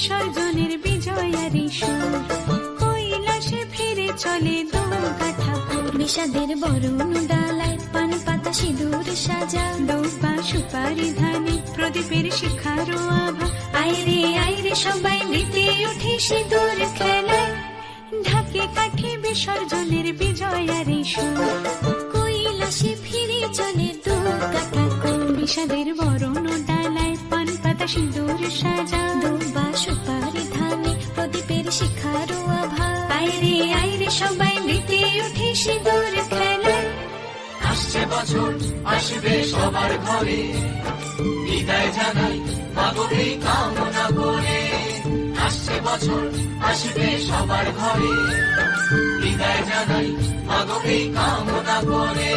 বিসর্জনের বিজয়ারি সুর, কৈলাসে ফিরে চলে দুর্গা ঠাকুর। বিষাদের বরণ ডালায় পান পাতা সিঁদুর সাজা, দৌবা সুপারি ধানে প্রদীপের শিখারো আভা। আইরে সবাই মেতে উঠে সিঁদুর খেলায়, ঢাকে কাঠে বিসর্জনের বিজয়ারি সুর, কৈলাসে ফিরে চলে দুর্গা ঠাকুর। বিষাদের বরণ ডালায় পান পাতা সিঁদুর সাজা, দৌবা সুপারি ধানে প্রদীপের শিখারো আভা। আইরে সবাই মেতে উঠে সিঁদুর খেলায়। আসছে বছর আসবে সবার ঘরে, বিদায় জানাই মাগো এই কামনা করে। আসছে বছর আসবে সবার ঘরে, বিদায় জানাই মাগো এই কামনা করে।